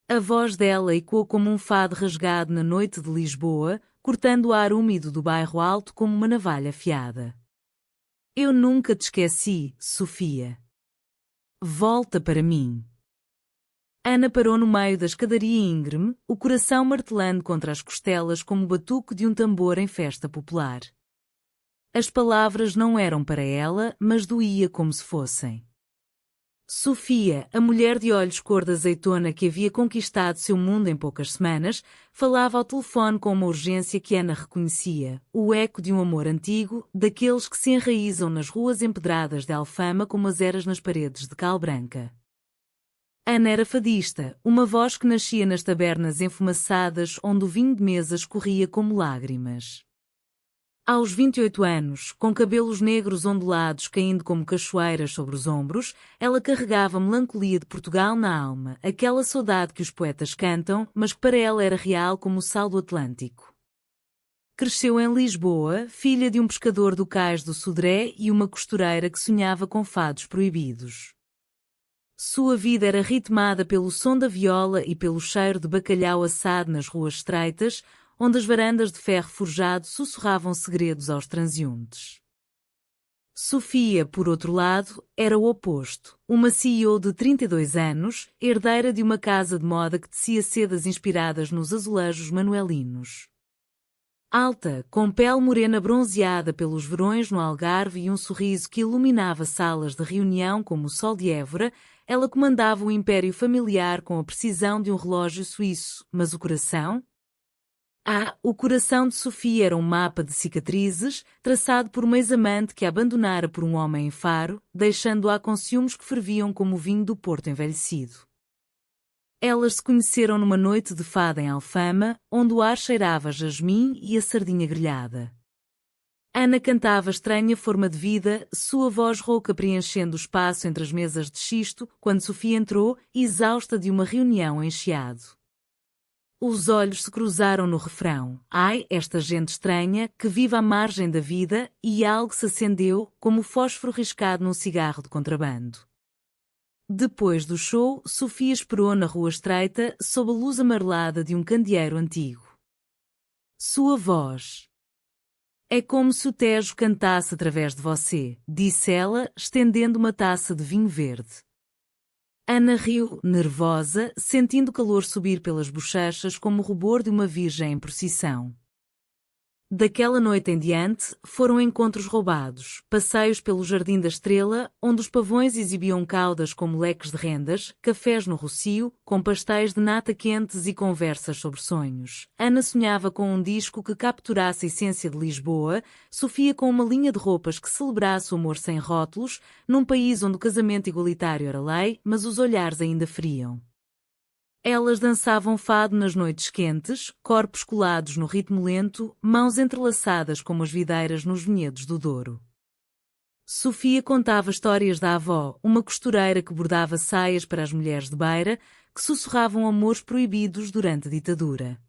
A voz dela ecoou como um fado rasgado na noite de Lisboa, cortando o ar úmido do bairro Alto como uma navalha afiada. Eu nunca te esqueci, Sofia. Volta para mim. Ana parou no meio da escadaria íngreme, o coração martelando contra as costelas como o batuque de um tambor em festa popular. As palavras não eram para ela, mas doía como se fossem. Sofia, a mulher de olhos cor de azeitona que havia conquistado seu mundo em poucas semanas, falava ao telefone com uma urgência que Ana reconhecia, o eco de um amor antigo, daqueles que se enraizam nas ruas empedradas de Alfama como as eras nas paredes de cal branca. Ana era fadista, uma voz que nascia nas tabernas enfumaçadas onde o vinho de mesa escorria como lágrimas. Aos 28 anos, com cabelos negros ondulados caindo como cachoeiras sobre os ombros, ela carregava a melancolia de Portugal na alma, aquela saudade que os poetas cantam, mas que para ela era real como o sal do Atlântico. Cresceu em Lisboa, filha de um pescador do cais do Sodré e uma costureira que sonhava com fados proibidos. Sua vida era ritmada pelo som da viola e pelo cheiro de bacalhau assado nas ruas estreitas, onde as varandas de ferro forjado sussurravam segredos aos transeuntes. Sofia, por outro lado, era o oposto, uma CEO de 32 anos, herdeira de uma casa de moda que tecia sedas inspiradas nos azulejos manuelinos. Alta, com pele morena bronzeada pelos verões no Algarve e um sorriso que iluminava salas de reunião como o sol de Évora, ela comandava o império familiar com a precisão de um relógio suíço, mas o coração? O coração de Sofia era um mapa de cicatrizes, traçado por uma ex-amante que a abandonara por um homem em Faro, deixando-a com ciúmes que ferviam como o vinho do Porto envelhecido. Elas se conheceram numa noite de fada em Alfama, onde o ar cheirava a jasmim e a sardinha grelhada. Ana cantava estranha forma de vida, sua voz rouca preenchendo o espaço entre as mesas de xisto, quando Sofia entrou, exausta de uma reunião em Chiado. Os olhos se cruzaram no refrão. Ai, esta gente estranha, que vive à margem da vida, e algo se acendeu, como o fósforo riscado num cigarro de contrabando. Depois do show, Sofia esperou na rua estreita, sob a luz amarelada de um candeeiro antigo. Sua voz. É como se o Tejo cantasse através de você, disse ela, estendendo uma taça de vinho verde. Ana riu, nervosa, sentindo o calor subir pelas bochechas como o rubor de uma virgem em procissão. Daquela noite em diante, foram encontros roubados, passeios pelo Jardim da Estrela, onde os pavões exibiam caudas como leques de rendas, cafés no Rocio, com pastéis de nata quentes e conversas sobre sonhos. Ana sonhava com um disco que capturasse a essência de Lisboa, Sofia com uma linha de roupas que celebrasse o amor sem rótulos, num país onde o casamento igualitário era lei, mas os olhares ainda feriam. Elas dançavam fado nas noites quentes, corpos colados no ritmo lento, mãos entrelaçadas como as videiras nos vinhedos do Douro. Sofia contava histórias da avó, uma costureira que bordava saias para as mulheres de beira, que sussurravam amores proibidos durante a ditadura.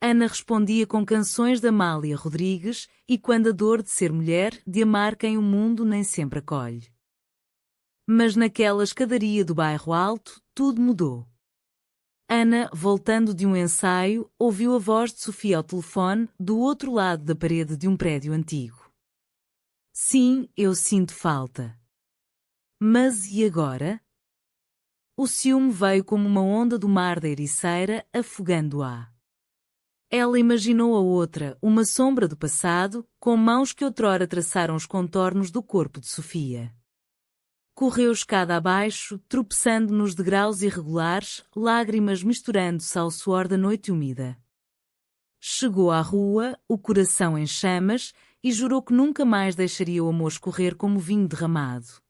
Ana respondia com canções de Amália Rodrigues e quando a dor de ser mulher, de amar quem o mundo nem sempre acolhe. Mas naquela escadaria do bairro Alto, tudo mudou. Ana, voltando de um ensaio, ouviu a voz de Sofia ao telefone, do outro lado da parede de um prédio antigo. Sim, eu sinto falta. Mas e agora? O ciúme veio como uma onda do mar da Ericeira, afogando-a. Ela imaginou a outra, uma sombra do passado, com mãos que outrora traçaram os contornos do corpo de Sofia. Correu escada abaixo, tropeçando nos degraus irregulares, lágrimas misturando-se ao suor da noite úmida. Chegou à rua, o coração em chamas, e jurou que nunca mais deixaria o amor escorrer como vinho derramado.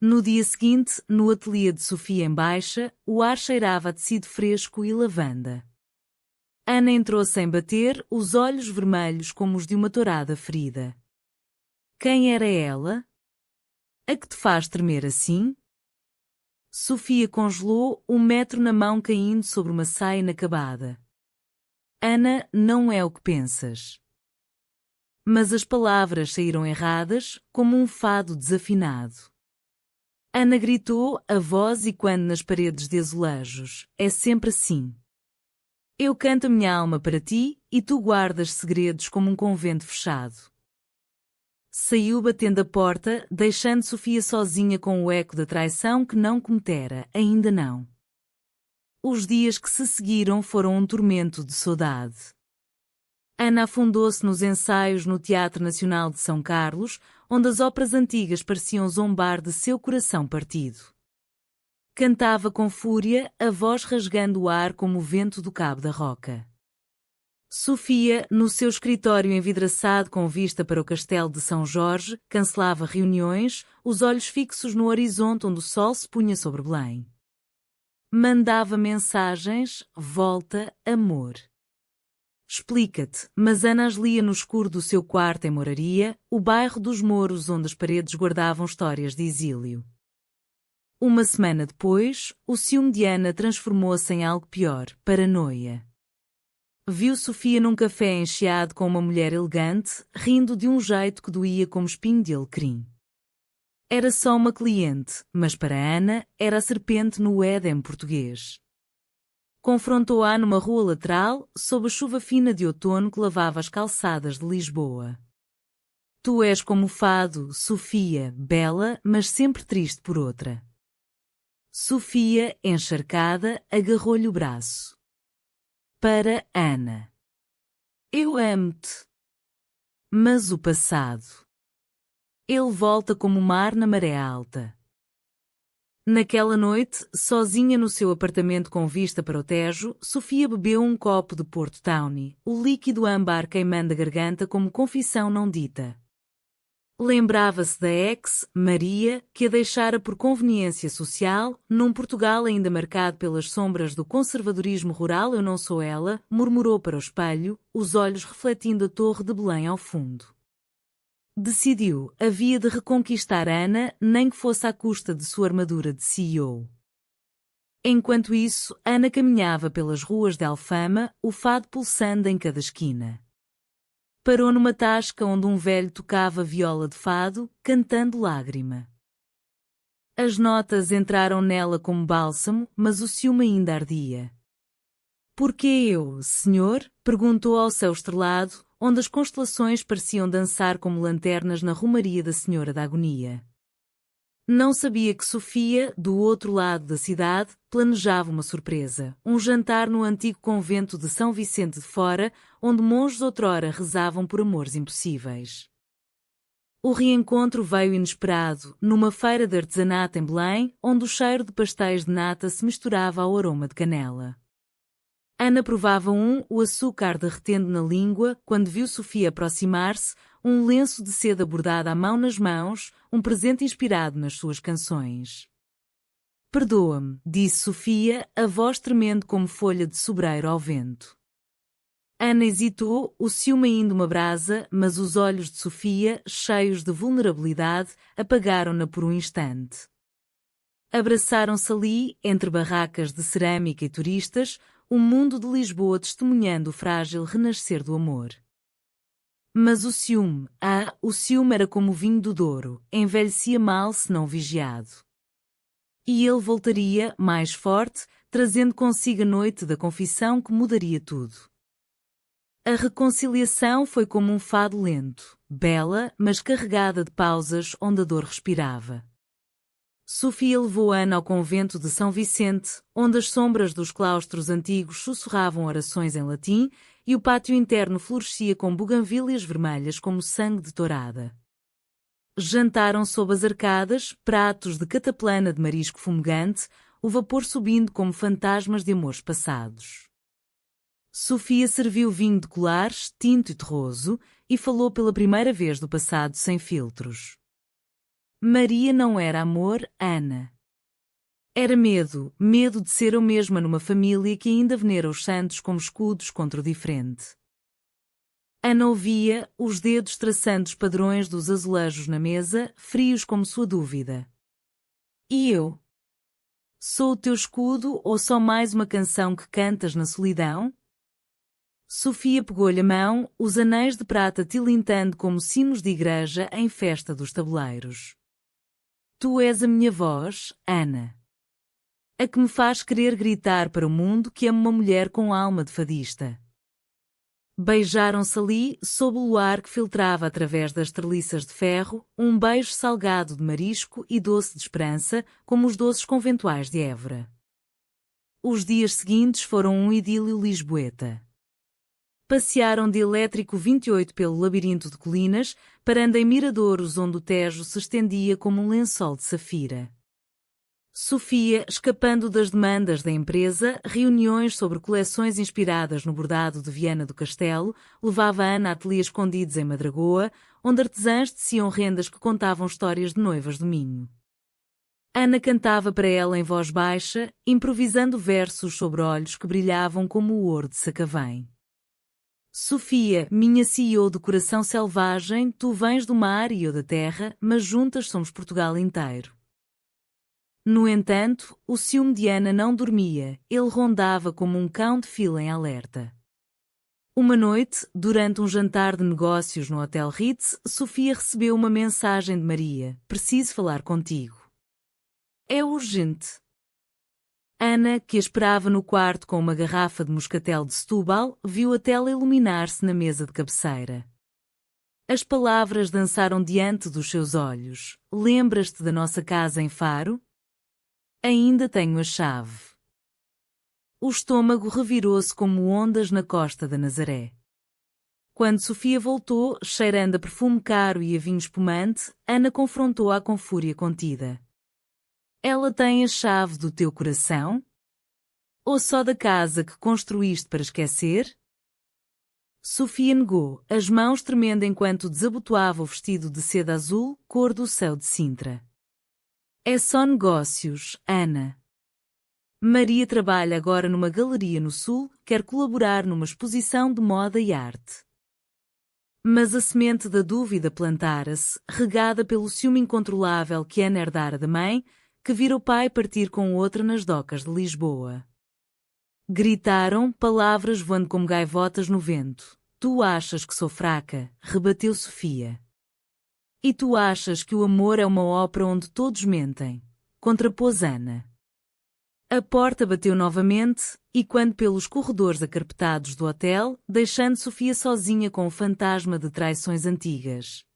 No dia seguinte, no ateliê de Sofia em baixa, o ar cheirava a tecido fresco e lavanda. Ana entrou sem bater, os olhos vermelhos como os de uma tourada ferida. Quem era ela? A que te faz tremer assim? Sofia congelou, um metro na mão caindo sobre uma saia inacabada. Ana, não é o que pensas. Mas as palavras saíram erradas, como um fado desafinado. Ana gritou a voz e quando nas paredes de azulejos, é sempre assim. Eu canto a minha alma para ti, e tu guardas segredos como um convento fechado. Saiu batendo a porta, deixando Sofia sozinha com o eco da traição que não cometera, ainda não. Os dias que se seguiram foram um tormento de saudade. Ana afundou-se nos ensaios no Teatro Nacional de São Carlos, onde as óperas antigas pareciam zombar de seu coração partido. Cantava com fúria, a voz rasgando o ar como o vento do Cabo da Roca. Sofia, no seu escritório envidraçado com vista para o castelo de São Jorge, cancelava reuniões, os olhos fixos no horizonte onde o sol se punha sobre Belém. Mandava mensagens, volta, amor. Explica-te, mas Ana as lia no escuro do seu quarto em Moraria, o bairro dos Mouros onde as paredes guardavam histórias de exílio. Uma semana depois, o ciúme de Ana transformou-se em algo pior, paranoia. Viu Sofia num café encheado com uma mulher elegante, rindo de um jeito que doía como espinho de alecrim. Era só uma cliente, mas para Ana, era a serpente no Éden português. Confrontou-a numa rua lateral, sob a chuva fina de outono que lavava as calçadas de Lisboa. Tu és como o fado, Sofia, bela, mas sempre triste por outra. Sofia, encharcada, agarrou-lhe o braço. Para Ana. Eu amo-te. Mas o passado. Ele volta como o mar na maré alta. Naquela noite, sozinha no seu apartamento com vista para o Tejo, Sofia bebeu um copo de Porto Tawny, o líquido âmbar queimando a garganta como confissão não dita. Lembrava-se da ex, Maria, que a deixara por conveniência social, num Portugal ainda marcado pelas sombras do conservadorismo rural. Eu não sou ela, murmurou para o espelho, os olhos refletindo a Torre de Belém ao fundo. Decidiu, havia de reconquistar Ana, nem que fosse à custa de sua armadura de CEO. Enquanto isso, Ana caminhava pelas ruas de Alfama, o fado pulsando em cada esquina. Parou numa tasca onde um velho tocava viola de fado, cantando lágrima. As notas entraram nela como bálsamo, mas o ciúme ainda ardia. Por que eu, senhor? Perguntou ao céu estrelado, onde as constelações pareciam dançar como lanternas na romaria da Senhora da Agonia. Não sabia que Sofia, do outro lado da cidade, planejava uma surpresa, um jantar no antigo convento de São Vicente de Fora, onde monges outrora rezavam por amores impossíveis. O reencontro veio inesperado, numa feira de artesanato em Belém, onde o cheiro de pastéis de nata se misturava ao aroma de canela. Ana provava o açúcar derretendo na língua, quando viu Sofia aproximar-se, um lenço de seda bordado à mão nas mãos, um presente inspirado nas suas canções. Perdoa-me, disse Sofia, a voz tremendo como folha de sobreiro ao vento. Ana hesitou, o ciúme ainda uma brasa, mas os olhos de Sofia, cheios de vulnerabilidade, apagaram-na por um instante. Abraçaram-se ali, entre barracas de cerâmica e turistas, o mundo de Lisboa testemunhando o frágil renascer do amor. Mas o ciúme era como o vinho do Douro, envelhecia mal se não vigiado. E ele voltaria, mais forte, trazendo consigo a noite da confissão que mudaria tudo. A reconciliação foi como um fado lento, bela, mas carregada de pausas onde a dor respirava. Sofia levou Ana ao convento de São Vicente, onde as sombras dos claustros antigos sussurravam orações em latim e o pátio interno florescia com buganvílias vermelhas como sangue de tourada. Jantaram sob as arcadas, pratos de cataplana de marisco fumegante, o vapor subindo como fantasmas de amores passados. Sofia serviu vinho de colares, tinto e terroso, e falou pela primeira vez do passado sem filtros. Maria não era amor, Ana. Era medo de ser eu mesma numa família que ainda venera os santos como escudos contra o diferente. Ana ouvia, os dedos traçando os padrões dos azulejos na mesa, frios como sua dúvida. E eu? Sou o teu escudo ou só mais uma canção que cantas na solidão? Sofia pegou-lhe a mão, os anéis de prata tilintando como sinos de igreja em festa dos tabuleiros. Tu és a minha voz, Ana. A que me faz querer gritar para o mundo que amo uma mulher com alma de fadista. Beijaram-se ali, sob o luar que filtrava através das treliças de ferro, um beijo salgado de marisco e doce de esperança, como os doces conventuais de Évora. Os dias seguintes foram um idílio lisboeta. Passearam de elétrico 28 pelo labirinto de colinas, parando em miradouros onde o Tejo se estendia como um lençol de safira. Sofia, escapando das demandas da empresa, reuniões sobre coleções inspiradas no bordado de Viana do Castelo, levava Ana a ateliês escondidos em Madragoa, onde artesãs teciam rendas que contavam histórias de noivas do Minho. Ana cantava para ela em voz baixa, improvisando versos sobre olhos que brilhavam como o ouro de Sacavém. Sofia, minha CEO do coração selvagem, tu vens do mar e eu da terra, mas juntas somos Portugal inteiro. No entanto, o ciúme de Ana não dormia, ele rondava como um cão de fila em alerta. Uma noite, durante um jantar de negócios no Hotel Ritz, Sofia recebeu uma mensagem de Maria: preciso falar contigo. É urgente. Ana, que a esperava no quarto com uma garrafa de moscatel de Setúbal, viu a tela iluminar-se na mesa de cabeceira. As palavras dançaram diante dos seus olhos. Lembras-te da nossa casa em Faro? Ainda tenho a chave. O estômago revirou-se como ondas na costa da Nazaré. Quando Sofia voltou, cheirando a perfume caro e a vinho espumante, Ana confrontou-a com fúria contida. Ela tem a chave do teu coração? Ou só da casa que construíste para esquecer? Sofia negou, as mãos tremendo enquanto desabotoava o vestido de seda azul, cor do céu de Sintra. É só negócios, Ana. Maria trabalha agora numa galeria no Sul, quer colaborar numa exposição de moda e arte. Mas a semente da dúvida plantara-se, regada pelo ciúme incontrolável que Ana herdara da mãe, que vira o pai partir com outra nas docas de Lisboa. Gritaram, palavras voando como gaivotas no vento. Tu achas que sou fraca? Rebateu Sofia. E tu achas que o amor é uma ópera onde todos mentem? Contrapôs Ana. A porta bateu novamente, e quando pelos corredores acarpetados do hotel, deixando Sofia sozinha com o fantasma de traições antigas.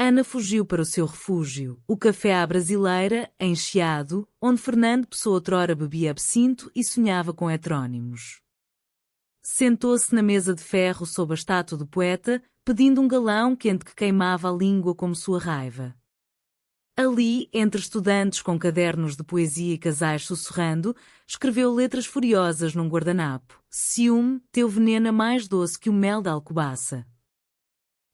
Ana fugiu para o seu refúgio, o café à brasileira, em Chiado, onde Fernando Pessoa outrora bebia absinto e sonhava com heterónimos. Sentou-se na mesa de ferro sob a estátua do poeta, pedindo um galão quente que queimava a língua como sua raiva. Ali, entre estudantes com cadernos de poesia e casais sussurrando, escreveu letras furiosas num guardanapo. Ciúme, teu veneno é mais doce que o mel da alcobaça.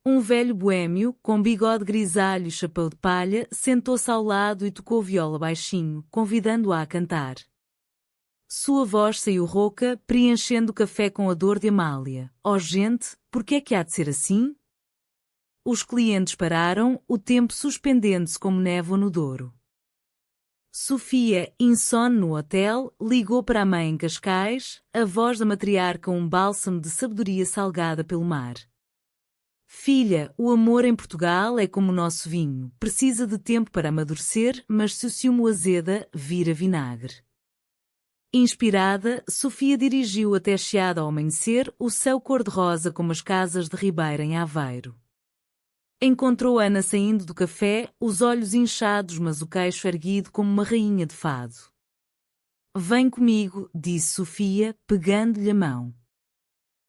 Um velho boêmio, com bigode grisalho e chapéu de palha, sentou-se ao lado e tocou viola baixinho, convidando-a a cantar. Sua voz saiu rouca, preenchendo o café com a dor de Amália. Oh gente, por que é que há de ser assim? Os clientes pararam, o tempo suspendendo-se como névoa no Douro. Sofia, insone no hotel, ligou para a mãe em Cascais, a voz da matriarca um bálsamo de sabedoria salgada pelo mar. Filha, o amor em Portugal é como o nosso vinho, precisa de tempo para amadurecer, mas se o ciúme o azeda, vira vinagre. Inspirada, Sofia dirigiu até Chiado ao amanhecer, o céu cor-de-rosa como as casas de Ribeira em Aveiro. Encontrou Ana saindo do café, os olhos inchados mas o queixo erguido como uma rainha de fado. Vem comigo, disse Sofia, pegando-lhe a mão.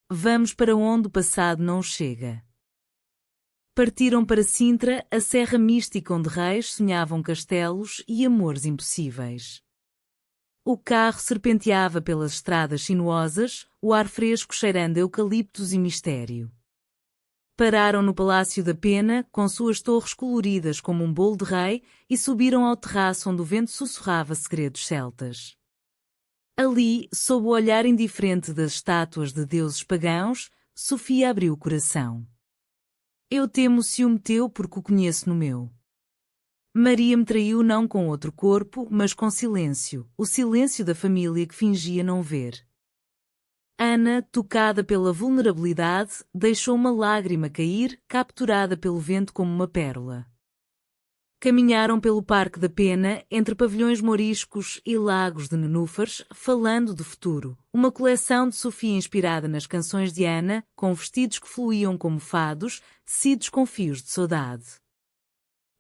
Vamos para onde o passado não chega. Partiram para Sintra, a serra mística onde reis sonhavam castelos e amores impossíveis. O carro serpenteava pelas estradas sinuosas, o ar fresco cheirando a eucaliptos e mistério. Pararam no Palácio da Pena, com suas torres coloridas como um bolo de rei, e subiram ao terraço onde o vento sussurrava segredos celtas. Ali, sob o olhar indiferente das estátuas de deuses pagãos, Sofia abriu o coração. Eu temo o ciúme teu porque o conheço no meu. Maria me traiu não com outro corpo, mas com silêncio, o silêncio da família que fingia não ver. Ana, tocada pela vulnerabilidade, deixou uma lágrima cair, capturada pelo vento como uma pérola. Caminharam pelo Parque da Pena, entre pavilhões moriscos e lagos de nenúfares, falando do futuro. Uma coleção de Sofia inspirada nas canções de Ana, com vestidos que fluíam como fados, tecidos com fios de saudade.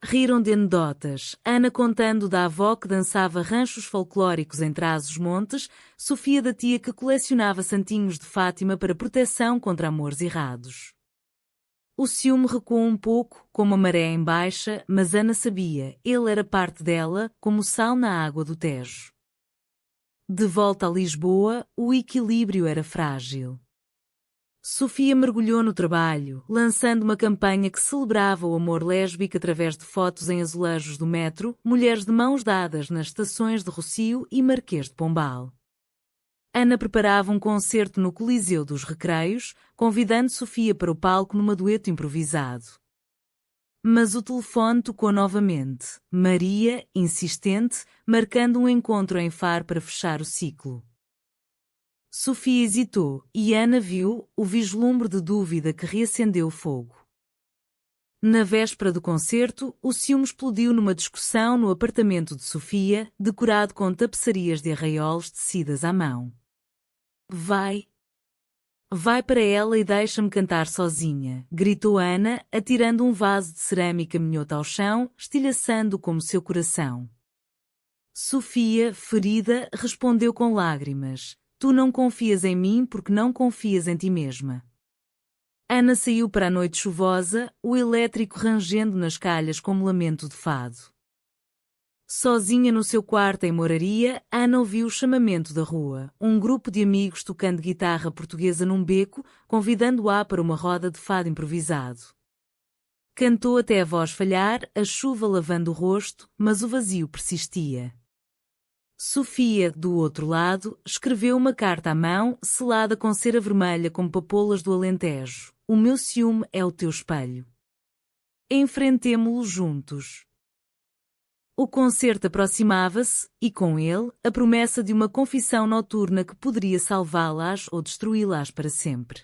Riram de anedotas, Ana contando da avó que dançava ranchos folclóricos em Trás-os-Montes, Sofia da tia que colecionava santinhos de Fátima para proteção contra amores errados. O ciúme recuou um pouco, como a maré em baixa, mas Ana sabia, ele era parte dela, como o sal na água do Tejo. De volta a Lisboa, o equilíbrio era frágil. Sofia mergulhou no trabalho, lançando uma campanha que celebrava o amor lésbico através de fotos em azulejos do metro, mulheres de mãos dadas nas estações de Rossio e Marquês de Pombal. Ana preparava um concerto no Coliseu dos Recreios, convidando Sofia para o palco numa dueto improvisado. Mas o telefone tocou novamente, Maria, insistente, marcando um encontro em Faro para fechar o ciclo. Sofia hesitou, e Ana viu o vislumbre de dúvida que reacendeu o fogo. Na véspera do concerto, o ciúme explodiu numa discussão no apartamento de Sofia, decorado com tapeçarias de arraiolos tecidas à mão. Vai para ela e deixa-me cantar sozinha, gritou Ana, atirando um vaso de cerâmica minhoto ao chão, estilhaçando como seu coração. Sofia, ferida, respondeu com lágrimas, tu não confias em mim porque não confias em ti mesma. Ana saiu para a noite chuvosa, o elétrico rangendo nas calhas como lamento de fado. Sozinha no seu quarto em Moraria, Ana ouviu o chamamento da rua, um grupo de amigos tocando guitarra portuguesa num beco, convidando-a para uma roda de fado improvisado. Cantou até a voz falhar, a chuva lavando o rosto, mas o vazio persistia. Sofia, do outro lado, escreveu uma carta à mão, selada com cera vermelha como papoulas do Alentejo. O meu ciúme é o teu espelho. Enfrentemo-lo juntos. O concerto aproximava-se, e com ele, a promessa de uma confissão noturna que poderia salvá-las ou destruí-las para sempre.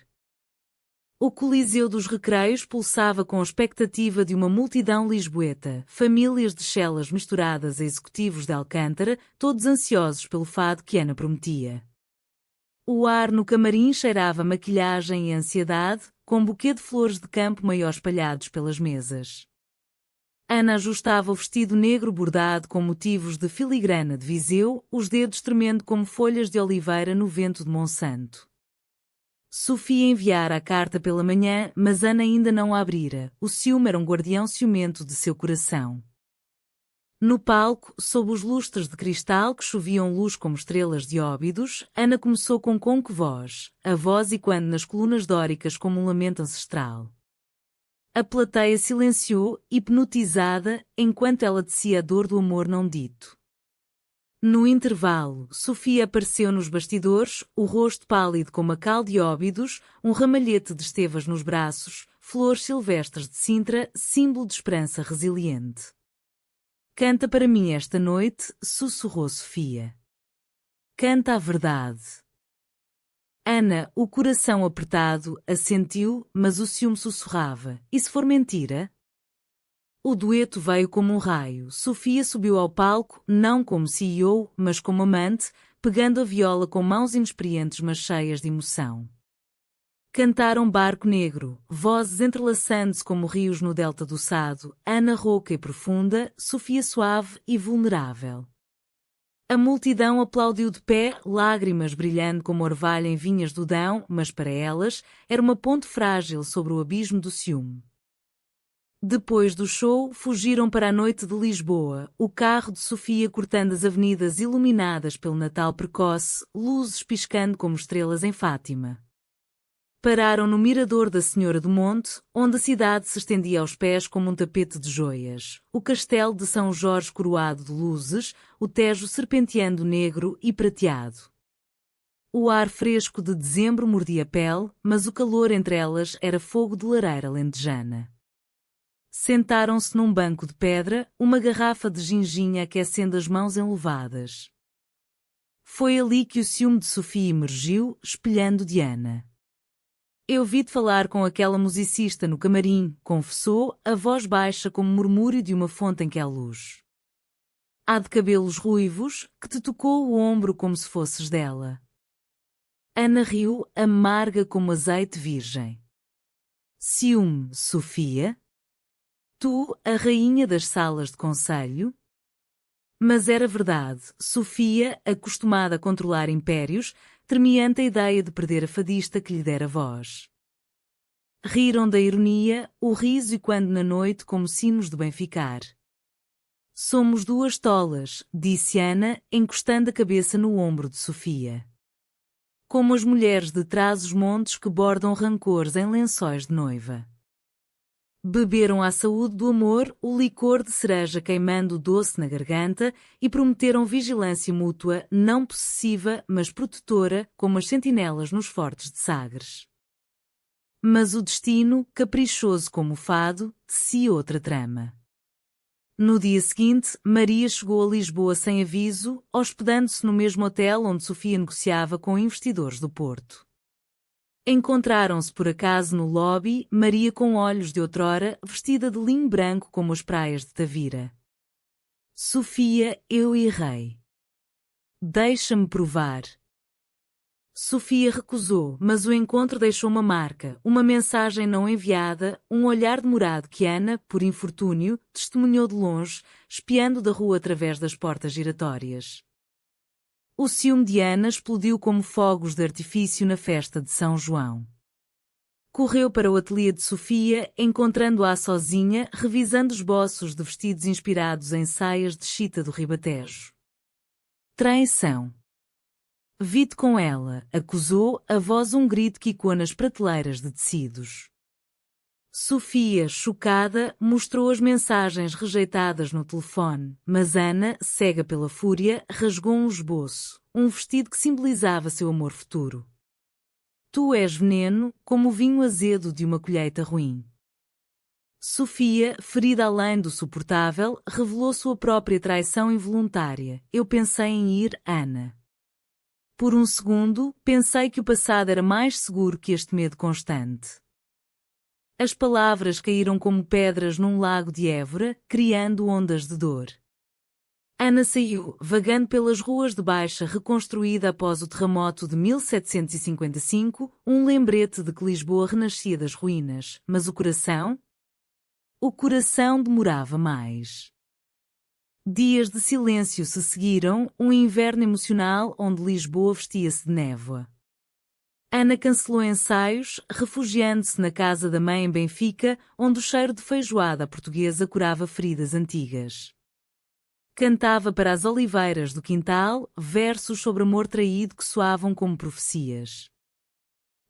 O Coliseu dos Recreios pulsava com a expectativa de uma multidão lisboeta, famílias de chelas misturadas a executivos de Alcântara, todos ansiosos pelo fado que Ana prometia. O ar no camarim cheirava a maquilhagem e ansiedade, com um buquê de flores de campo maior espalhados pelas mesas. Ana ajustava o vestido negro bordado com motivos de filigrana de Viseu, os dedos tremendo como folhas de oliveira no vento de Monsanto. Sofia enviara a carta pela manhã, mas Ana ainda não a abrira. O ciúme era um guardião ciumento de seu coração. No palco, sob os lustres de cristal que choviam luz como estrelas de óbidos, Ana começou com conque voz, a voz ecoando nas colunas dóricas como um lamento ancestral. A plateia silenciou, hipnotizada, enquanto ela tecia a dor do amor não dito. No intervalo, Sofia apareceu nos bastidores, o rosto pálido como a cal de óbidos, um ramalhete de estevas nos braços, flores silvestres de Sintra, símbolo de esperança resiliente. Canta para mim esta noite, sussurrou Sofia. Canta a verdade. Ana, o coração apertado, assentiu, mas o ciúme sussurrava. E se for mentira? O dueto veio como um raio. Sofia subiu ao palco, não como CEO, mas como amante, pegando a viola com mãos inexperientes mas cheias de emoção. Cantaram Barco Negro, vozes entrelaçando-se como rios no delta do Sado, Ana rouca e profunda, Sofia suave e vulnerável. A multidão aplaudiu de pé, lágrimas brilhando como orvalho em vinhas do Dão, mas para elas, era uma ponte frágil sobre o abismo do ciúme. Depois do show, fugiram para a noite de Lisboa, o carro de Sofia cortando as avenidas iluminadas pelo Natal precoce, luzes piscando como estrelas em Fátima. Pararam no mirador da Senhora do Monte, onde a cidade se estendia aos pés como um tapete de joias. O castelo de São Jorge coroado de luzes, o Tejo serpenteando negro e prateado. O ar fresco de dezembro mordia a pele, mas o calor entre elas era fogo de lareira alentejana. Sentaram-se num banco de pedra, uma garrafa de ginginha aquecendo as mãos enluvadas. Foi ali que o ciúme de Sofia emergiu, espelhando Diana. Eu vi-te falar com aquela musicista no camarim, confessou, a voz baixa como murmúrio de uma fonte em que há luz. Há de cabelos ruivos, que te tocou o ombro como se fosses dela. Ana riu, amarga como azeite virgem. Ciúme, Sofia? Tu, a rainha das salas de conselho? Mas era verdade, Sofia, acostumada a controlar impérios, tremia ante a ideia de perder a fadista que lhe dera voz. Riram da ironia, o riso e quando na noite como sinos de bem-ficar. Somos duas tolas, disse Ana, encostando a cabeça no ombro de Sofia. Como as mulheres de trás-os-montes que bordam rancores em lençóis de noiva. Beberam à saúde do amor o licor de cereja queimando doce na garganta e prometeram vigilância mútua, não possessiva, mas protetora, como as sentinelas nos fortes de Sagres. Mas o destino, caprichoso como o fado, tecia outra trama. No dia seguinte, Maria chegou a Lisboa sem aviso, hospedando-se no mesmo hotel onde Sofia negociava com investidores do Porto. Encontraram-se por acaso no lobby, Maria com olhos de outrora, vestida de linho branco como as praias de Tavira. Sofia, eu errei. Deixa-me provar. Sofia recusou, mas o encontro deixou uma marca, uma mensagem não enviada, um olhar demorado que Ana, por infortúnio, testemunhou de longe, espiando da rua através das portas giratórias. O ciúme de Ana explodiu como fogos de artifício na festa de São João. Correu para o ateliê de Sofia, encontrando-a sozinha, revisando esboços de vestidos inspirados em saias de chita do Ribatejo. Traição. Vi-te com ela, acusou, a voz um grito que ecoou nas prateleiras de tecidos. Sofia, chocada, mostrou as mensagens rejeitadas no telefone, mas Ana, cega pela fúria, rasgou um esboço, um vestido que simbolizava seu amor futuro. Tu és veneno, como o vinho azedo de uma colheita ruim. Sofia, ferida além do suportável, revelou sua própria traição involuntária. Eu pensei em ir, Ana. Por um segundo, pensei que o passado era mais seguro que este medo constante. As palavras caíram como pedras num lago de Évora, criando ondas de dor. Ana saiu, vagando pelas ruas de Baixa reconstruída após o terremoto de 1755, um lembrete de que Lisboa renascia das ruínas, mas o coração? O coração demorava mais. Dias de silêncio se seguiram, um inverno emocional onde Lisboa vestia-se de névoa. Ana cancelou ensaios, refugiando-se na casa da mãe em Benfica, onde o cheiro de feijoada portuguesa curava feridas antigas. Cantava para as oliveiras do quintal, versos sobre amor traído que soavam como profecias.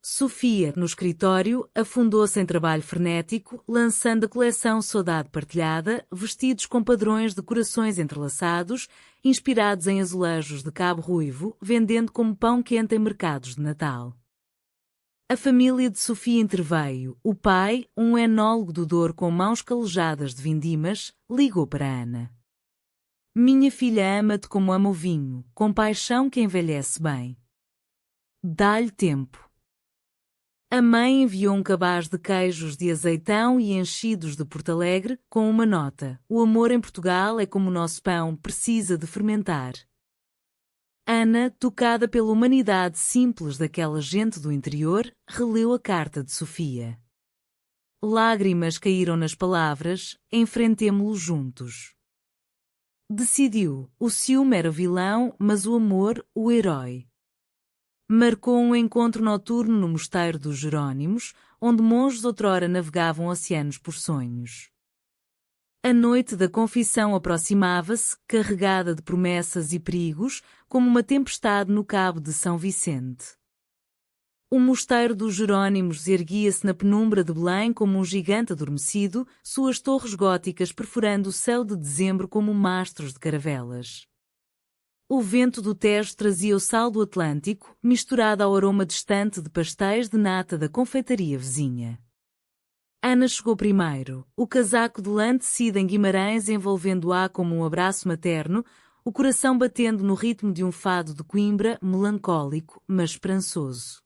Sofia, no escritório, afundou-se em trabalho frenético, lançando a coleção Saudade Partilhada, vestidos com padrões de corações entrelaçados, inspirados em azulejos de Cabo Ruivo, vendendo como pão quente em mercados de Natal. A família de Sofia interveio. O pai, um enólogo do Douro com mãos calejadas de vindimas, ligou para Ana. Minha filha ama-te como ama o vinho, com paixão que envelhece bem. Dá-lhe tempo. A mãe enviou um cabaz de queijos de azeitão e enchidos de Porto Alegre, com uma nota. O amor em Portugal é como o nosso pão, precisa de fermentar. Ana, tocada pela humanidade simples daquela gente do interior, releu a carta de Sofia. Lágrimas caíram nas palavras, enfrentemo-lo juntos. Decidiu, o ciúme era o vilão, mas o amor, o herói. Marcou um encontro noturno no mosteiro dos Jerónimos, onde monges outrora navegavam oceanos por sonhos. A noite da confissão aproximava-se, carregada de promessas e perigos, como uma tempestade no cabo de São Vicente. O mosteiro dos Jerónimos erguia-se na penumbra de Belém como um gigante adormecido, suas torres góticas perfurando o céu de dezembro como mastros de caravelas. O vento do Tejo trazia o sal do Atlântico, misturado ao aroma distante de pastéis de nata da confeitaria vizinha. Ana chegou primeiro, o casaco de lã tecido em Guimarães envolvendo-a como um abraço materno, o coração batendo no ritmo de um fado de Coimbra, melancólico, mas esperançoso.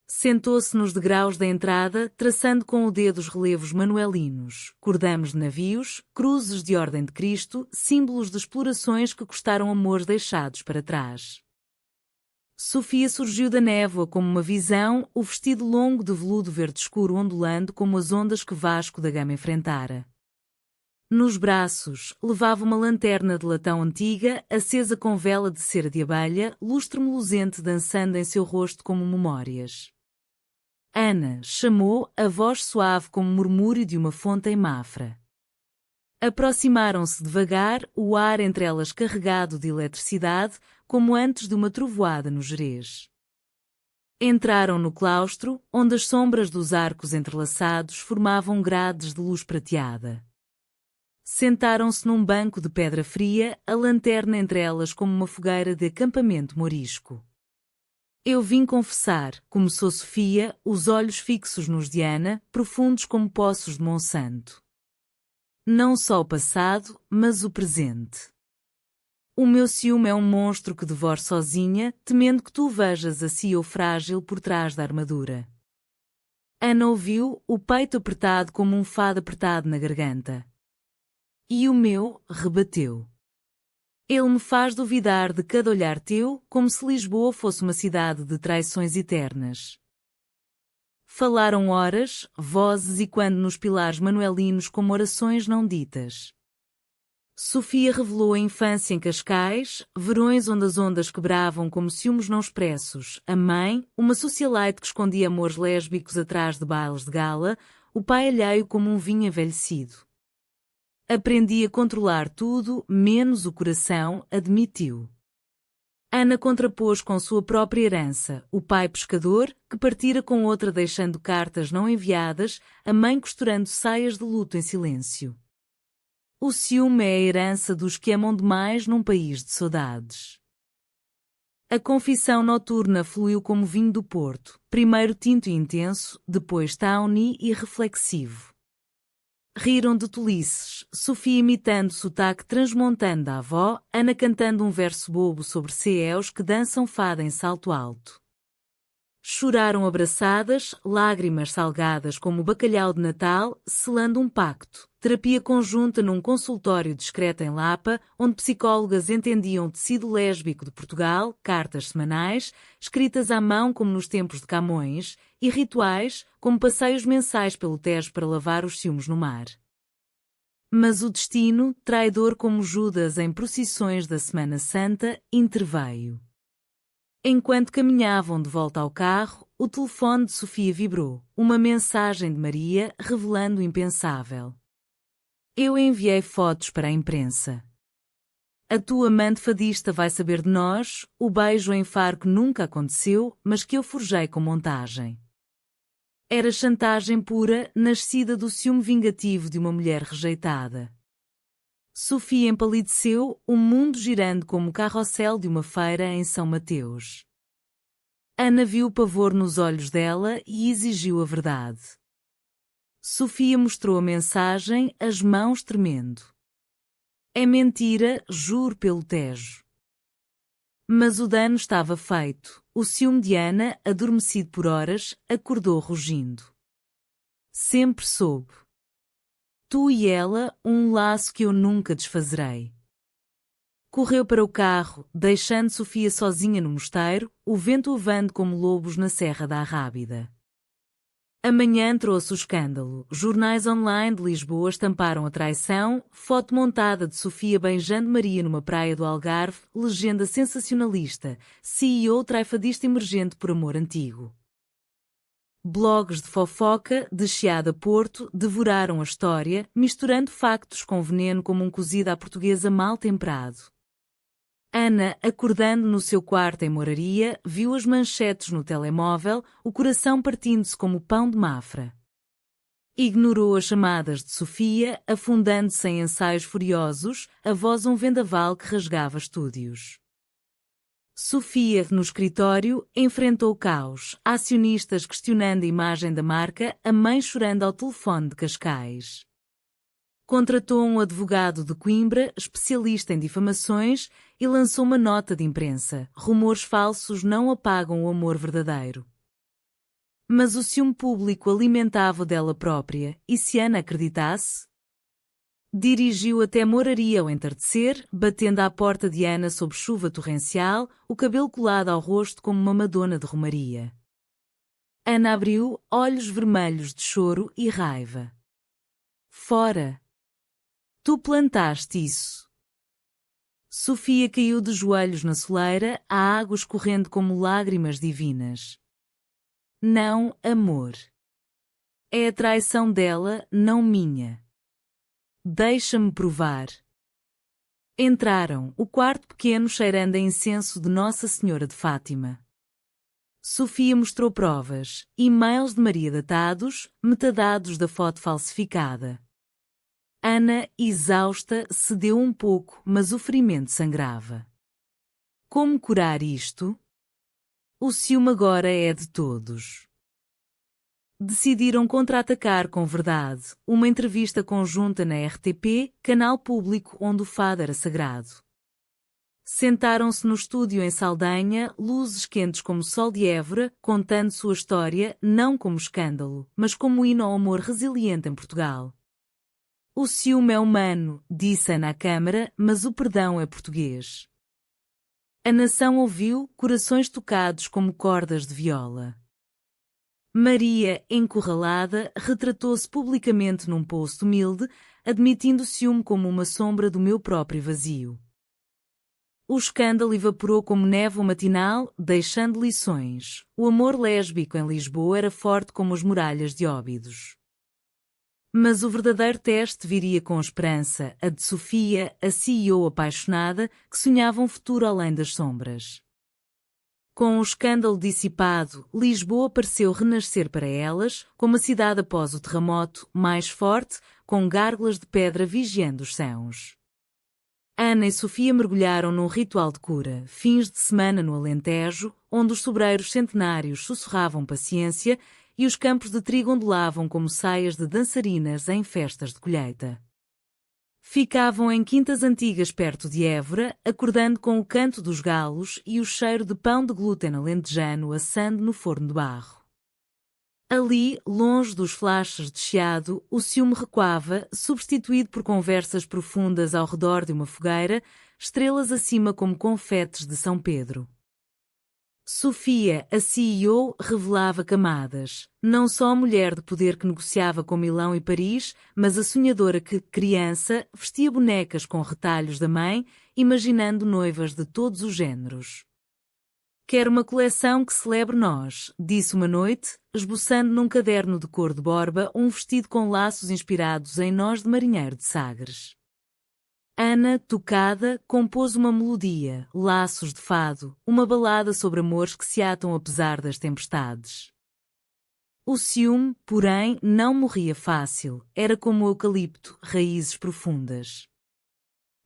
Sentou-se nos degraus da entrada, traçando com o dedo os relevos manuelinos, cordames de navios, cruzes de ordem de Cristo, símbolos de explorações que custaram amores deixados para trás. Sofia surgiu da névoa como uma visão, o vestido longo de veludo verde escuro ondulando como as ondas que Vasco da Gama enfrentara. Nos braços, levava uma lanterna de latão antiga, acesa com vela de cera de abelha, lustre meluzente dançando em seu rosto como memórias. Ana, chamou, a voz suave como murmúrio de uma fonte em Mafra. Aproximaram-se devagar, o ar entre elas carregado de eletricidade, como antes de uma trovoada no Gerês. Entraram no claustro, onde as sombras dos arcos entrelaçados formavam grades de luz prateada. Sentaram-se num banco de pedra fria, a lanterna entre elas como uma fogueira de acampamento morisco. Eu vim confessar, começou Sofia, os olhos fixos nos de Ana, profundos como poços de Monsanto. Não só o passado, mas o presente. O meu ciúme é um monstro que devora sozinha, temendo que tu o vejas assim ou frágil por trás da armadura. Ana ouviu, o peito apertado como um fado apertado na garganta. E o meu, rebateu. Ele me faz duvidar de cada olhar teu, como se Lisboa fosse uma cidade de traições eternas. Falaram horas, vozes e quando nos pilares manuelinos como orações não ditas. Sofia revelou a infância em Cascais, verões onde as ondas quebravam como ciúmes não expressos, a mãe, uma socialite que escondia amores lésbicos atrás de bailes de gala, o pai alheio como um vinho envelhecido. Aprendi a controlar tudo, menos o coração, admitiu. Ana contrapôs com sua própria herança, o pai pescador, que partira com outra deixando cartas não enviadas, a mãe costurando saias de luto em silêncio. O ciúme é a herança dos que amam demais num país de saudades. A confissão noturna fluiu como vinho do Porto, primeiro tinto e intenso, depois tawny e reflexivo. Riram de tolices, Sofia imitando sotaque transmontano da avó, Ana cantando um verso bobo sobre céus que dançam fada em salto alto. Choraram abraçadas, lágrimas salgadas como o bacalhau de Natal, selando um pacto, terapia conjunta num consultório discreto em Lapa, onde psicólogas entendiam o tecido lésbico de Portugal, cartas semanais, escritas à mão como nos tempos de Camões, e rituais, como passeios mensais pelo Tejo para lavar os ciúmes no mar. Mas o destino, traidor como Judas em procissões da Semana Santa, interveio. Enquanto caminhavam de volta ao carro, o telefone de Sofia vibrou, uma mensagem de Maria revelando o impensável. Eu enviei fotos para a imprensa. A tua amante fadista vai saber de nós, o beijo em Faro que nunca aconteceu, mas que eu forjei com montagem. Era chantagem pura, nascida do ciúme vingativo de uma mulher rejeitada. Sofia empalideceu, o mundo girando como o carrossel de uma feira em São Mateus. Ana viu o pavor nos olhos dela e exigiu a verdade. Sofia mostrou a mensagem, as mãos tremendo. É mentira, juro pelo Tejo. Mas o dano estava feito. O ciúme de Ana, adormecido por horas, acordou rugindo. Sempre soube. Tu e ela, um laço que eu nunca desfazerei. Correu para o carro, deixando Sofia sozinha no mosteiro, o vento uvando como lobos na Serra da Arrábida. Amanhã trouxe o escândalo. Jornais online de Lisboa estamparam a traição, foto montada de Sofia beijando Maria numa praia do Algarve, legenda sensacionalista, CEO traifadista emergente por amor antigo. Blogs de fofoca, de Chiado a Porto, devoraram a história, misturando factos com veneno como um cozido à portuguesa mal temperado. Ana, acordando no seu quarto em Moraria, viu as manchetes no telemóvel, o coração partindo-se como pão de Mafra. Ignorou as chamadas de Sofia, afundando-se em ensaios furiosos, a voz um vendaval que rasgava estúdios. Sofia, no escritório, enfrentou o caos, acionistas questionando a imagem da marca, a mãe chorando ao telefone de Cascais. Contratou um advogado de Coimbra, especialista em difamações, e lançou uma nota de imprensa. Rumores falsos não apagam o amor verdadeiro. Mas o ciúme público alimentava-o dela própria, e se Ana acreditasse? Dirigiu até Moraria ao entardecer, batendo à porta de Ana sob chuva torrencial, o cabelo colado ao rosto como uma Madonna de Romaria. Ana abriu, olhos vermelhos de choro e raiva. Fora! Tu plantaste isso! Sofia caiu de joelhos na soleira, a água escorrendo como lágrimas divinas. Não, amor. É a traição dela, não minha. Deixa-me provar. Entraram, o quarto pequeno cheirando a incenso de Nossa Senhora de Fátima. Sofia mostrou provas, e-mails de Maria datados, metadados da foto falsificada. Ana, exausta, cedeu um pouco, mas o ferimento sangrava. Como curar isto? O ciúme agora é de todos. Decidiram contra-atacar com verdade, uma entrevista conjunta na RTP, canal público onde o fado era sagrado. Sentaram-se no estúdio em Saldanha, luzes quentes como sol de Évora, contando sua história, não como escândalo, mas como hino ao amor resiliente em Portugal. O ciúme é humano, disse Ana à Câmara, mas o perdão é português. A nação ouviu, corações tocados como cordas de viola. Maria, encurralada, retratou-se publicamente num post humilde, admitindo o ciúme como uma sombra do meu próprio vazio. O escândalo evaporou como névoa matinal, deixando lições. O amor lésbico em Lisboa era forte como as muralhas de Óbidos. Mas o verdadeiro teste viria com a esperança, a de Sofia, a CEO apaixonada, que sonhava um futuro além das sombras. Com o escândalo dissipado, Lisboa pareceu renascer para elas, como a cidade após o terremoto, mais forte, com gárgulas de pedra vigiando os céus. Ana e Sofia mergulharam num ritual de cura, fins de semana no Alentejo, onde os sobreiros centenários sussurravam paciência e os campos de trigo ondulavam como saias de dançarinas em festas de colheita. Ficavam em quintas antigas perto de Évora, acordando com o canto dos galos e o cheiro de pão de glúten alentejano assando no forno de barro. Ali, longe dos flashes de chiado, o ciúme recuava, substituído por conversas profundas ao redor de uma fogueira, estrelas acima como confetes de São Pedro. Sofia, a CEO, revelava camadas. Não só a mulher de poder que negociava com Milão e Paris, mas a sonhadora que, criança, vestia bonecas com retalhos da mãe, imaginando noivas de todos os géneros. Quero uma coleção que celebre nós, disse uma noite, esboçando num caderno de cor de borba um vestido com laços inspirados em nós de marinheiro de Sagres. Ana, tocada, compôs uma melodia, laços de fado, uma balada sobre amores que se atam apesar das tempestades. O ciúme, porém, não morria fácil, era como o eucalipto, raízes profundas.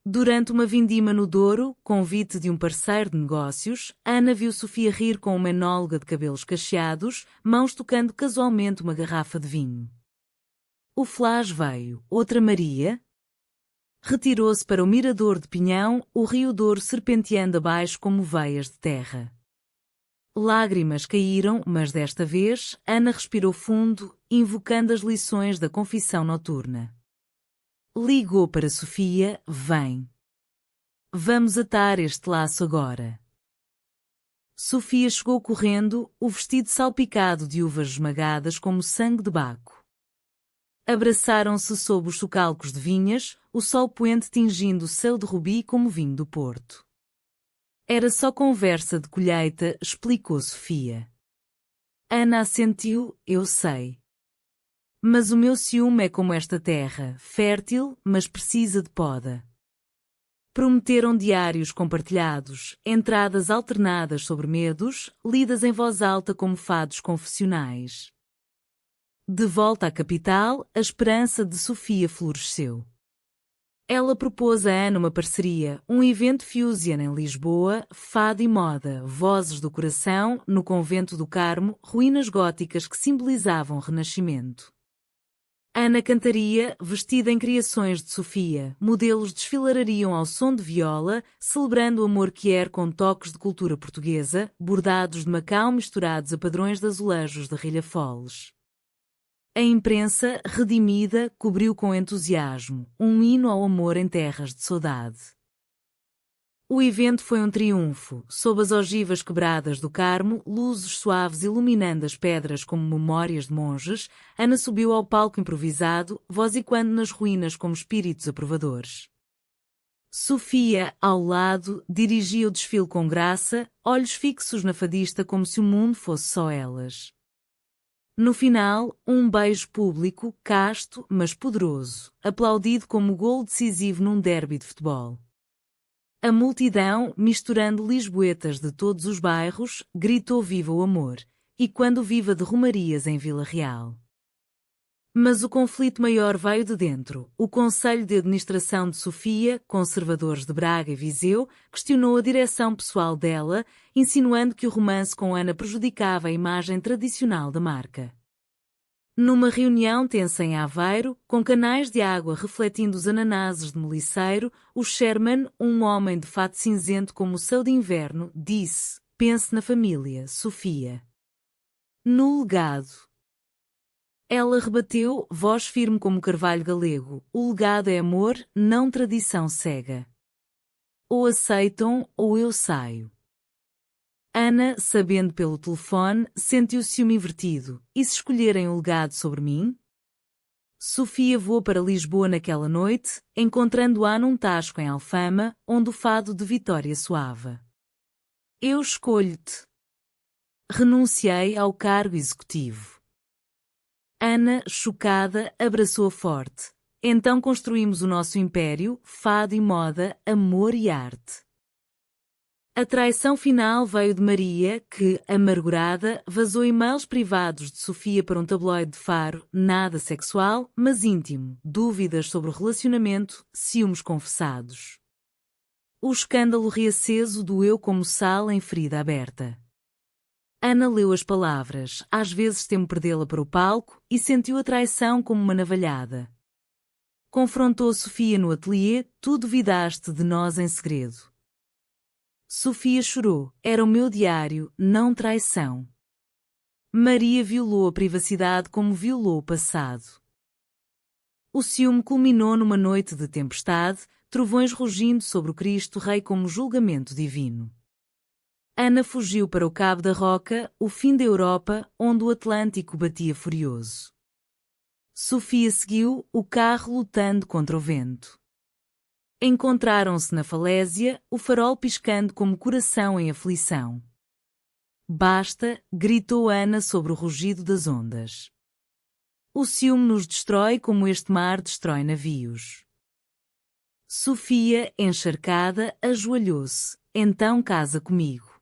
Durante uma vindima no Douro, convite de um parceiro de negócios, Ana viu Sofia rir com uma enóloga de cabelos cacheados, mãos tocando casualmente uma garrafa de vinho. O flash veio, outra Maria. Retirou-se para o mirador de Pinhão, o rio Douro serpenteando abaixo como veias de terra. Lágrimas caíram, mas desta vez, Ana respirou fundo, invocando as lições da confissão noturna. Ligou para Sofia, vem. Vamos atar este laço agora. Sofia chegou correndo, o vestido salpicado de uvas esmagadas como sangue de Baco. Abraçaram-se sob os socalcos de vinhas, o sol poente tingindo o céu de rubi como vinho do Porto. Era só conversa de colheita, explicou Sofia. Ana assentiu, eu sei. Mas o meu ciúme é como esta terra, fértil, mas precisa de poda. Prometeram diários compartilhados, entradas alternadas sobre medos, lidas em voz alta como fados confessionais. De volta à capital, a esperança de Sofia floresceu. Ela propôs a Ana uma parceria, um evento fusion em Lisboa, fado e moda, vozes do coração, no convento do Carmo, ruínas góticas que simbolizavam o Renascimento. Ana cantaria, vestida em criações de Sofia. Modelos desfilarariam ao som de viola, celebrando o amor quier com toques de cultura portuguesa, bordados de Macau misturados a padrões de azulejos de Rilhafoles. A imprensa, redimida, cobriu com entusiasmo, um hino ao amor em terras de saudade. O evento foi um triunfo. Sob as ogivas quebradas do Carmo, luzes suaves iluminando as pedras como memórias de monges, Ana subiu ao palco improvisado, vozicando nas ruínas como espíritos aprovadores. Sofia, ao lado, dirigia o desfile com graça, olhos fixos na fadista como se o mundo fosse só elas. No final, um beijo público, casto, mas poderoso, aplaudido como golo decisivo num derby de futebol. A multidão, misturando lisboetas de todos os bairros, gritou viva o amor, e quando viva de romarias em Vila Real. Mas o conflito maior veio de dentro. O Conselho de Administração de Sofia, conservadores de Braga e Viseu, questionou a direção pessoal dela, insinuando que o romance com Ana prejudicava a imagem tradicional da marca. Numa reunião tensa em Aveiro, com canais de água refletindo os ananases de Meliceiro, o Sherman, um homem de fato cinzento como o céu de inverno, disse: pense na família, Sofia. No legado. Ela rebateu, voz firme como carvalho galego: o legado é amor, não tradição cega. Ou aceitam, ou eu saio. Ana, sabendo pelo telefone, sentiu o ciúme invertido. E se escolherem o legado sobre mim? Sofia voou para Lisboa naquela noite, encontrando-a num tasco em Alfama, onde o fado de Vitória soava. Eu escolho-te. Renunciei ao cargo executivo. Ana, chocada, abraçou-a forte. Então construímos o nosso império, fado e moda, amor e arte. A traição final veio de Maria, que, amargurada, vazou e-mails privados de Sofia para um tabloide de Faro, nada sexual, mas íntimo, dúvidas sobre o relacionamento, ciúmes confessados. O escândalo reaceso doeu como sal em ferida aberta. Ana leu as palavras, às vezes temo perdê-la para o palco, e sentiu a traição como uma navalhada. Confrontou Sofia no ateliê: tu duvidaste de nós em segredo. Sofia chorou: era o meu diário, não traição. Maria violou a privacidade como violou o passado. O ciúme culminou numa noite de tempestade, trovões rugindo sobre o Cristo Rei como julgamento divino. Ana fugiu para o Cabo da Roca, o fim da Europa, onde o Atlântico batia furioso. Sofia seguiu, o carro lutando contra o vento. Encontraram-se na falésia, o farol piscando como coração em aflição. Basta, gritou Ana sobre o rugido das ondas. O ciúme nos destrói como este mar destrói navios. Sofia, encharcada, ajoelhou-se. Então casa comigo.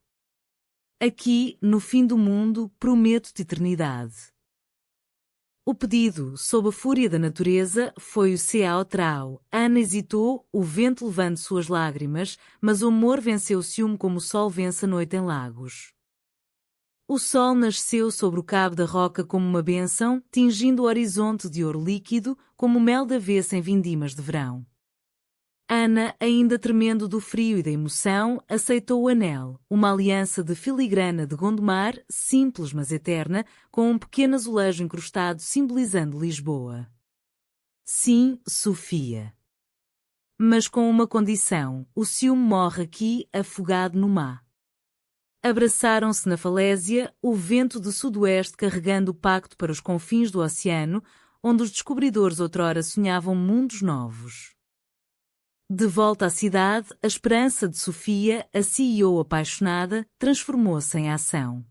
Aqui, no fim do mundo, prometo-te eternidade. O pedido, sob a fúria da natureza, foi o Ceau Trau. Ana hesitou, o vento levando suas lágrimas, mas o amor venceu o ciúme como o sol vence a noite em Lagos. O sol nasceu sobre o Cabo da Roca como uma bênção, tingindo o horizonte de ouro líquido, como mel de aveça em vindimas de verão. Ana, ainda tremendo do frio e da emoção, aceitou o anel, uma aliança de filigrana de Gondomar, simples mas eterna, com um pequeno azulejo incrustado simbolizando Lisboa. Sim, Sofia. Mas com uma condição: o ciúme morre aqui, afogado no mar. Abraçaram-se na falésia, o vento do sudoeste carregando o pacto para os confins do oceano, onde os descobridores outrora sonhavam mundos novos. De volta à cidade, a esperança de Sofia, a CEO apaixonada, transformou-se em ação.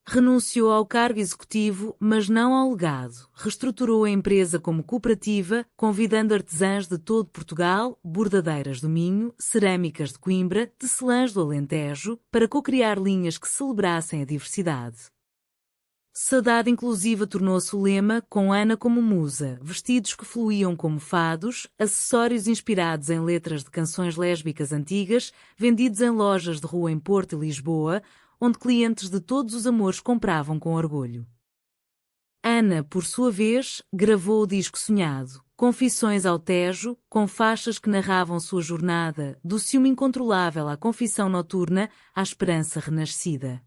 Renunciou ao cargo executivo, mas não ao legado. Reestruturou a empresa como cooperativa, convidando artesãs de todo Portugal, bordadeiras do Minho, cerâmicas de Coimbra, tecelãs do Alentejo, para cocriar linhas que celebrassem a diversidade. Saudade inclusiva tornou-se o lema, com Ana como musa, vestidos que fluíam como fados, acessórios inspirados em letras de canções lésbicas antigas, vendidos em lojas de rua em Porto e Lisboa, onde clientes de todos os amores compravam com orgulho. Ana, por sua vez, gravou o disco Sonhado, Confissões ao Tejo, com faixas que narravam sua jornada, do ciúme incontrolável à confissão noturna, à esperança renascida.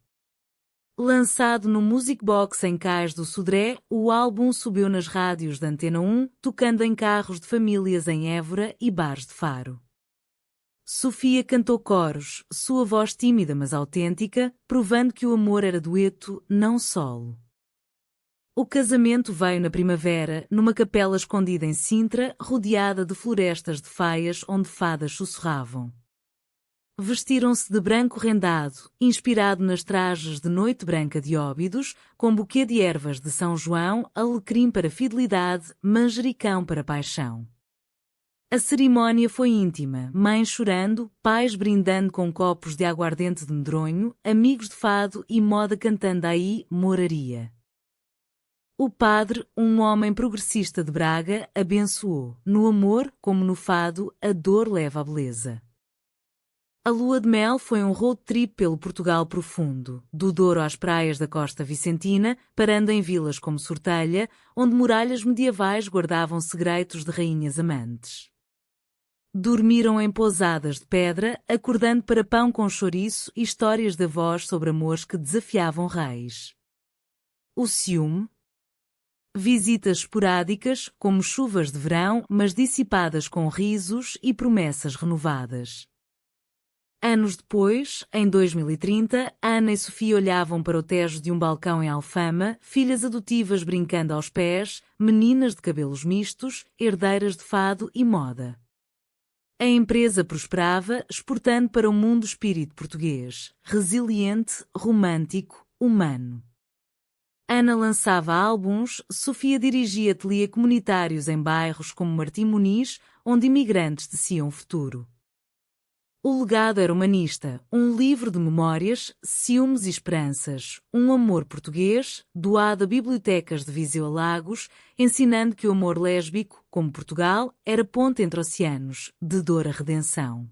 Lançado no Music Box em Cais do Sodré, o álbum subiu nas rádios da Antena 1, tocando em carros de famílias em Évora e bares de Faro. Sofia cantou coros, sua voz tímida mas autêntica, provando que o amor era dueto, não solo. O casamento veio na primavera, numa capela escondida em Sintra, rodeada de florestas de faias onde fadas sussurravam. Vestiram-se de branco rendado, inspirado nas trajes de Noite Branca de Óbidos, com buquê de ervas de São João, alecrim para fidelidade, manjericão para paixão. A cerimónia foi íntima, mães chorando, pais brindando com copos de aguardente de medronho, amigos de fado e moda cantando aí, moraria. O padre, um homem progressista de Braga, abençoou. No amor, como no fado, a dor leva a beleza. A lua de mel foi um road trip pelo Portugal profundo, do Douro às praias da costa vicentina, parando em vilas como Sortelha, onde muralhas medievais guardavam segredos de rainhas amantes. Dormiram em pousadas de pedra, acordando para pão com chouriço e histórias de avós sobre amores que desafiavam reis. O ciúme. Visitas esporádicas, como chuvas de verão, mas dissipadas com risos e promessas renovadas. Anos depois, em 2030, Ana e Sofia olhavam para o Tejo de um balcão em Alfama, filhas adotivas brincando aos pés, meninas de cabelos mistos, herdeiras de fado e moda. A empresa prosperava, exportando para o mundo o espírito português, resiliente, romântico, humano. Ana lançava álbuns, Sofia dirigia ateliê comunitários em bairros como Martim Muniz, onde imigrantes teciam o futuro. O legado era humanista, um livro de memórias, ciúmes e esperanças, um amor português, doado a bibliotecas de Viseu a Lagos, ensinando que o amor lésbico, como Portugal, era ponte entre oceanos, de dor a redenção.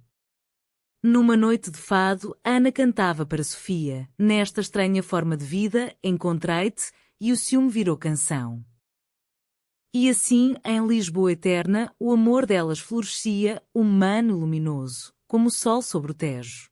Numa noite de fado, Ana cantava para Sofia, nesta estranha forma de vida, encontrei-te, e o ciúme virou canção. E assim, em Lisboa eterna, o amor delas florescia, humano e luminoso, como o sol sobre o Tejo.